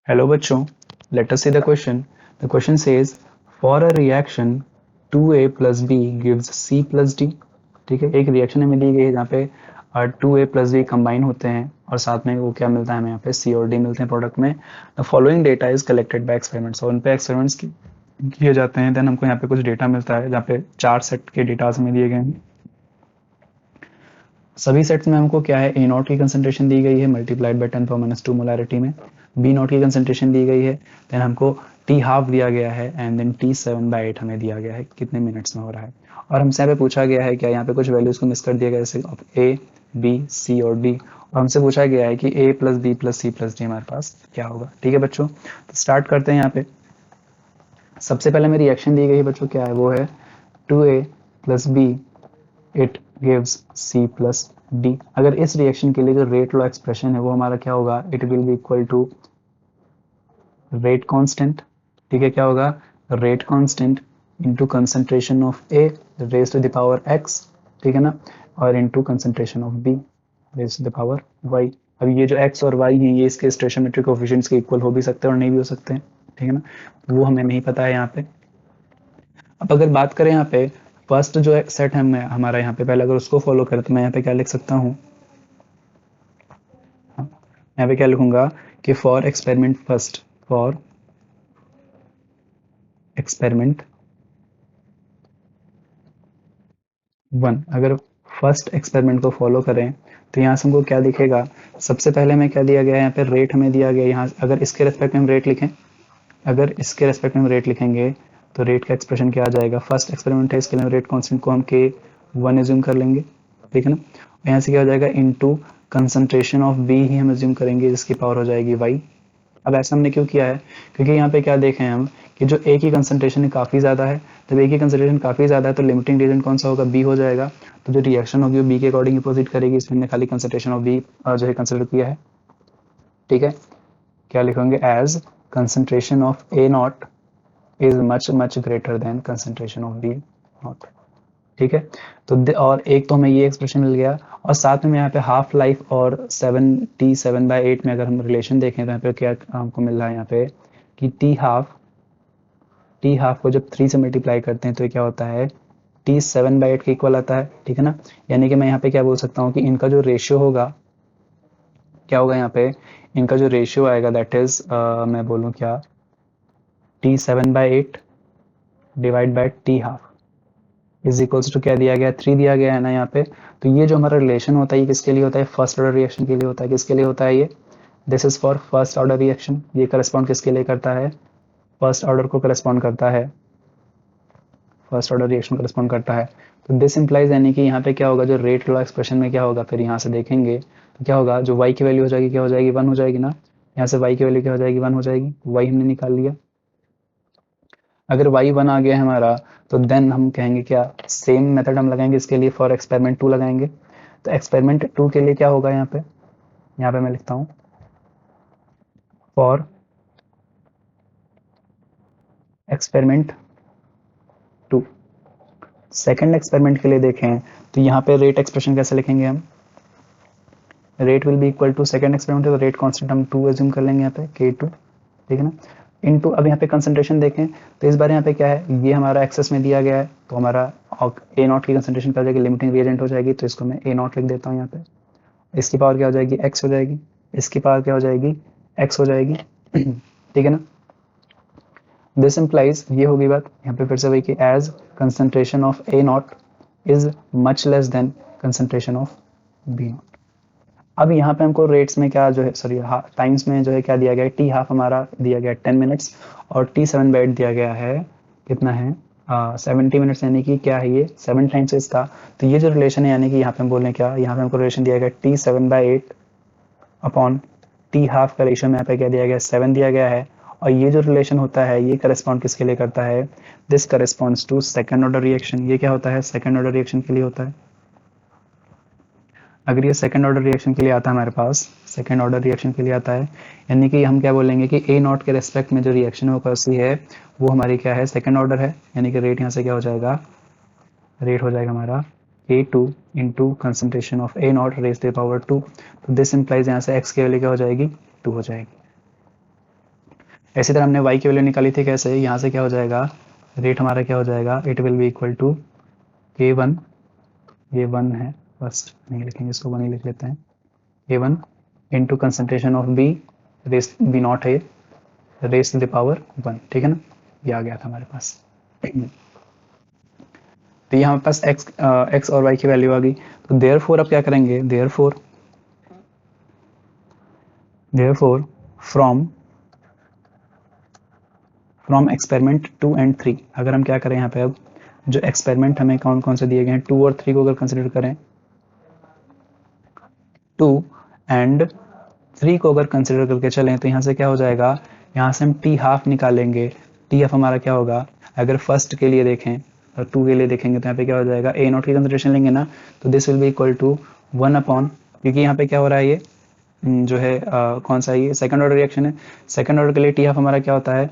Hello बच्चों, let us see the question. The question says for a reaction 2a plus b gives c plus d. ठीक है, एक reaction हमें दी गई है जहाँ पे 2a plus b कंबाइन होते हैं और साथ में वो क्या मिलता है हमें यहाँ पे c और d मिलते हैं प्रोडक्ट में. The following data is collected by experiments. और उन पे एक्सपेरिमेंट्स किए जाते हैं. देन हमको यहाँ पे कुछ डेटा मिलता है जहाँ पे 4 सेट के डेटाज हमें दिए गए हैं. सभी सेट्स में हमको क्या है ए नॉट की कंसंट्रेशन दी गई है मल्टीप्लाइड बाय 10⁻² मोलारिटी में. बी नॉट की कंसंट्रेशन दी गई है. देन हमको टी हाफ दिया गया है एंड देन टी 7/8 हमें दिया गया है कितने मिनट्स में हो रहा है. और हमसे यहाँ पे पूछा गया है क्या यहाँ पे कुछ वैल्यूज को मिस कर दिया गया जैसे ए बी सी और डी. और हमसे पूछा गया है कि A plus B plus C plus D हमारे पास क्या होगा. ठीक है बच्चों, तो स्टार्ट करते हैं. यहाँ पे सबसे पहले मेरी रिएक्शन दी गई है बच्चों, क्या है वो है 2a plus B it gives C plus D. अगर इस रिएक्शन के लिए जो रेट लॉ एक्सप्रेशन है वो हमारा क्या होगा, it will be equal to rate constant. ठीक है, क्या होगा rate constant into concentration of A raise to the power x. ठीक है ना, और into concentration of B raise to the power y. अब ये जो x और y हैं ये इसके स्टोइचियोमेट्रिक कोएफिशिएंट्स के इक्वल हो भी सकते हैं और नहीं भी हो सकते हैं. ठीक है ना, वो हमें नहीं पता है यहाँ पे. अब अगर बात करें यहाँ पे फर्स्ट जो सेट है हमारा यहाँ पे, पहले अगर उसको फॉलो करें तो मैं यहाँ पे क्या लिख सकता हूँ, यहाँ पे क्या लिखूंगा कि for experiment first, for experiment 1 अगर फर्स्ट एक्सपेरिमेंट को फॉलो करें तो यहाँ से हमको क्या दिखेगा. सबसे पहले में क्या दिया गया है यहाँ पे रेट हमें दिया गया. यहाँ अगर इसके रेस्पेक्ट में हम रेट लिखें, अगर इसके रेस्पेक्ट में हम रेट लिखेंगे तो रेट का एक्सप्रेशन क्या आ जाएगा. फर्स्ट एक्सपेरिमेंट है इसके लिए रेट कांस्टेंट को हम के 1 एज्यूम कर लेंगे. ठीक है ना, यहाँ से क्या हो जाएगा इनटू कंसंट्रेशन ऑफ बी ही हम एज्यूम करेंगे जिसकी पावर हो जाएगी वाई. अब ऐसा हमने क्यों किया है, क्योंकि यहाँ पे क्या देखें हम कि जो ए की कंसंट्रेशन काफ़ी ज़्यादा है. जब ए की कंसंट्रेशन काफ़ी ज़्यादा है तो लिमिटिंग रीजन कौन सा होगा, बी हो जाएगा. तो जो रिएक्शन होगी वो बी के अकॉर्डिंग अपोजिट करेगी. इसमें हमने खाली कंसंट्रेशन ऑफ बी जो है कंसिडर किया है. ठीक है, क्या लिखेंगे as concentration of A not is much much greater than concentration of B not. ठीक है, तो और एक तो हमें ये एक्सप्रेशन मिल गया और साथ में यहाँ पे हाफ लाइफ और 7t 7/8 में अगर हम रिलेशन देखें तो यहाँ पे क्या हमको मिल रहा है यहाँ पे कि टी हाफ को जब 3 से मल्टीप्लाई करते हैं तो ये क्या होता है t 7/8 के इक्वल आता है. ठीक है ना, यानी कि मैं यहाँ पे क्या बोल सकता हूँ कि इनका जो रेशियो होगा क्या होगा, यहाँ पे इनका जो रेशियो आएगा दैट इज मैं बोलूँ क्या t 7/8 divide by t half is equals to क्या दिया गया 3 दिया गया है ना यहाँ पे. तो ये जो हमारा रिलेशन होता है ये किसके लिए होता है, फर्स्ट ऑर्डर रिएक्शन के लिए होता है. किसके लिए होता है ये, this is for first order reaction. ये करस्पॉन्ड किसके लिए करता है, फर्स्ट ऑर्डर को करस्पॉन्ड करता है, फर्स्ट ऑर्डर रिएक्शन करस्पॉन्ड करता है. तो दिस इंप्लाइज यानी कि यहाँ पे क्या होगा जो रेट लॉ एक्सप्रेशन में क्या होगा, फिर यहाँ से देखेंगे तो क्या होगा जो y की वैल्यू हो जाएगी क्या हो जाएगी 1 हो जाएगी ना. यहाँ से y की वैल्यू क्या हो जाएगी 1 हो जाएगी. y हमने निकाल लिया. अगर y 1 आ गया है हमारा तो देन हम कहेंगे क्या सेम मेथड हम लगाएंगे इसके लिए, फॉर एक्सपेरिमेंट 2 लगाएंगे. तो एक्सपेरिमेंट 2 के लिए क्या होगा यहाँ पे मैं लिखता हूँ फॉर एक्सपेरिमेंट 2. सेकेंड एक्सपेरिमेंट के लिए देखें तो यहाँ पे रेट एक्सप्रेशन कैसे लिखेंगे हम, rate will be equal to second experiment है तो रेट कांस्टेंट हम 2 एज्यूम कर लेंगे यहाँ पे K2. ठीक है ना, इनटू अब यहाँ पे कंसंट्रेशन देखें तो इस बार यहाँ पे क्या है ये हमारा एक्सेस में दिया गया है तो हमारा ए नॉट की कंसंट्रेशन क्या हो जाएगी लिमिटिंग रिएजेंट हो जाएगी. तो इसको मैं ए नॉट लिख देता हूँ यहाँ पे. इसकी पावर क्या हो जाएगी एक्स हो जाएगी, इसकी पावर क्या हो जाएगी एक्स हो जाएगी. ठीक है ना, दिस इम्प्लाइज ये होगी बात यहाँ पे फिर से वही कि as concentration of A not is much less than concentration of B not. अब यहाँ पे हमको रेट्स में क्या जो है सॉरी टाइम्स में जो है क्या दिया गया है टी हाफ हमारा दिया गया है 10 मिनट्स और टी 7/8 दिया गया है कितना है 70 मिनट्स, यानी कि क्या है ये 7 टाइम्स इसका. तो ये जो रिलेशन है यानी कि यहाँ पे हम बोल रहे हैं क्या, यहाँ पे हमको रिलेशन दिया गया टी 7/8 अपॉन टी हाफ का रेशियो में यहाँ पे क्या दिया गया 7 दिया गया है. और ये जो रिलेशन होता है ये करस्पॉन्ड किसके लिए करता है, this corresponds to second order reaction. ये क्या होता है सेकेंड ऑर्डर रिएक्शन के लिए होता है. अगर ये सेकंड ऑर्डर रिएक्शन के लिए आता है हमारे पास, सेकंड ऑर्डर रिएक्शन के लिए आता है यानी कि हम क्या बोलेंगे कि ए नॉट के रेस्पेक्ट में जो रिएक्शन है वो कैसी है, वो हमारी क्या है सेकंड ऑर्डर है. यानी कि रेट यहाँ से क्या हो जाएगा, रेट हो जाएगा हमारा A2 into concentration of A not raise to the power 2. तो दिस इंप्लाइज यहाँ से एक्स की वैल्यू क्या हो जाएगी 2 हो जाएगी. इसी तरह हमने y की वैल्यू निकाली थी कैसे, यहाँ से क्या हो जाएगा, रेट हमारा क्या हो जाएगा, it will be equal to a1, ये 1 है, फर्स्ट नहीं लिखेंगे इसको, 1 ही लिख लेते हैं, a1 into concentration of b raise b not है, रेस टू द पावर 1, ठीक है ना, ये आ गया था हमारे पास। तो ये हमारे पास x और y की वैल्यू आ गई। तो देयरफॉर अब क्या करेंगे, देयरफॉर फ्रॉम एक्सपेरिमेंट 2 एंड 3, अगर हम क्या करें यहाँ पे, अब जो एक्सपेरिमेंट हमें कौन कौन से दिए गए हैं, 2 और 3 को अगर कंसिडर करें, 2 एंड 3 को अगर कंसिडर करके चलें, तो यहाँ से क्या हो जाएगा, यहाँ से हम टी हाफ निकालेंगे, टी हाफ हमारा क्या होगा, अगर फर्स्ट के लिए देखें और 2 के लिए देखेंगे तो यहाँ पे क्या हो जाएगा, ए नॉट की कंसिडरेशन लेंगे ना, तो this will be equal to 1 upon, क्योंकि यहाँ पे क्या हो रहा है, ये जो है कौन सा, ये सेकंड ऑर्डर रिएक्शन है, सेकंड ऑर्डर के लिए टी हाफ हमारा क्या होता है,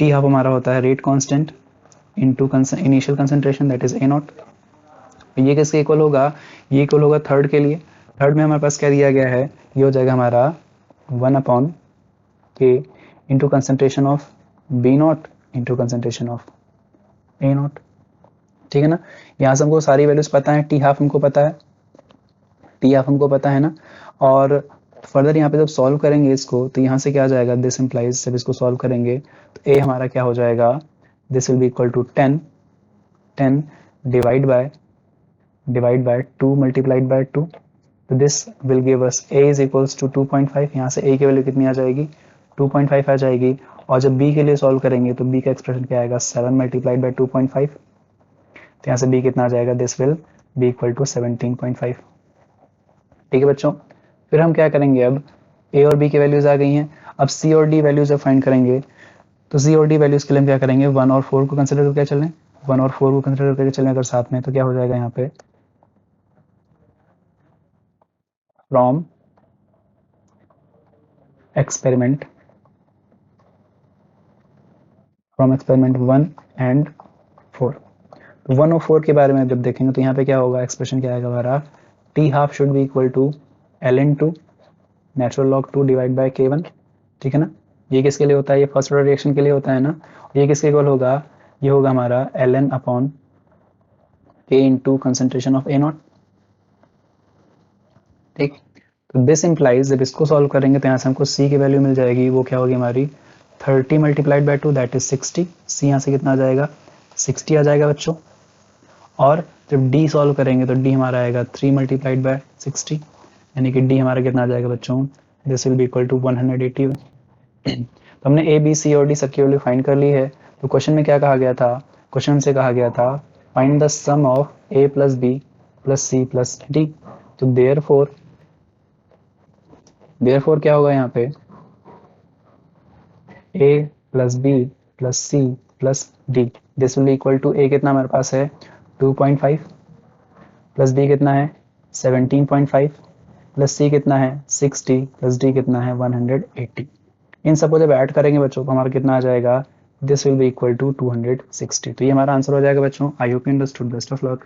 टी हाफ हमारा होता है rate constant into initial concentration that is a not. ये किसके इक्वल होगा, ये इक्वल होगा थर्ड के लिए, थर्ड में हमारे पास क्या दिया गया है, ये हो जाएगा हमारा 1 upon k into concentration of B not into concentration of A not, ठीक है ना। यहाँ से हमको सारी वैल्यूज पता है, टी हाफ हमको पता है, टी हाफ हमको पता है ना, और फर्दर यहाँ पे जब सॉल्व करेंगे इसको, तो यहाँ से क्या आ जाएगा, दिस इम्प्लाइज, जब इसको सॉल्व करेंगे तो ए हमारा क्या हो जाएगा, this will be equal to 10 divide by 2 multiplied by 2, तो this will give us a is equals to 2.5, यहाँ से a की वैल्यू कितनी आ जाएगी, 2.5 आ जाएगी, और जब b के लिए सॉल्व करेंगे तो b का एक्सप्रेशन क्या आएगा, 7 मल्टीप्लाइड बाय 2.5, तो यहाँ से b कितना आ जाएगा, this will be equal to 17.5, ठीक है बच्चों। फिर हम क्या करेंगे, अब a और b की वैल्यूज आ गई हैं, अब c और d वैल्यूज जब फाइंड करेंगे, तो c और d वैल्यूज के लिए हम क्या करेंगे, 1 और 4 को कंसिडर करके चलें, 1 और 4 को कंसिडर करके चलें अगर साथ में, तो क्या हो जाएगा यहाँ पे, फ्रॉम एक्सपेरिमेंट 1 एंड 4, तो 1 और 4 के बारे में जब देखेंगे तो यहाँ पे क्या होगा, एक्सप्रेशन क्या आएगा हमारा, t half should be equal to ln2 natural log 2 divide by k1, ठीक है ना। ये किसके लिए होता है, ये फर्स्ट ऑर्डर रिएक्शन के लिए होता है ना, ये किसके इक्वल होगा, ये होगा हमारा ln upon k into concentration of A not, ठीक। तो दिस इम्प्लाइज, जब इसको सॉल्व करेंगे तो यहाँ से हमको c की वैल्यू मिल जाएगी, वो क्या होगी हमारी 30 multiplied by 2 that is 60, c यहाँ से कितना आ जाएगा, 60 आ जाएगा बच्चों, और जब d सॉल्व करेंगे तो d हमारा आएगा 3 मल्टीप्लाइड बाय 60, यानी कि d हमारा कितना आ जाएगा बच्चों, this will be equal to 180। तो हमने a b c और d सबकी वैल्यू फाइंड कर ली है। तो क्वेश्चन में क्या कहा गया था, क्वेश्चन से कहा गया था find the sum of a plus b plus c plus d, तो देयरफॉर क्या होगा यहाँ पे, a plus b plus c plus d, this will equal to a कितना हमारे पास है 2.5 प्लस d कितना है 17.5 प्लस c कितना है 60 प्लस d कितना है 180। इन सबको जब ऐड करेंगे बच्चों तो हमारा कितना आ जाएगा, this will be equal to 260। तो ये हमारा आंसर हो जाएगा बच्चों। I hope you understood, best of luck.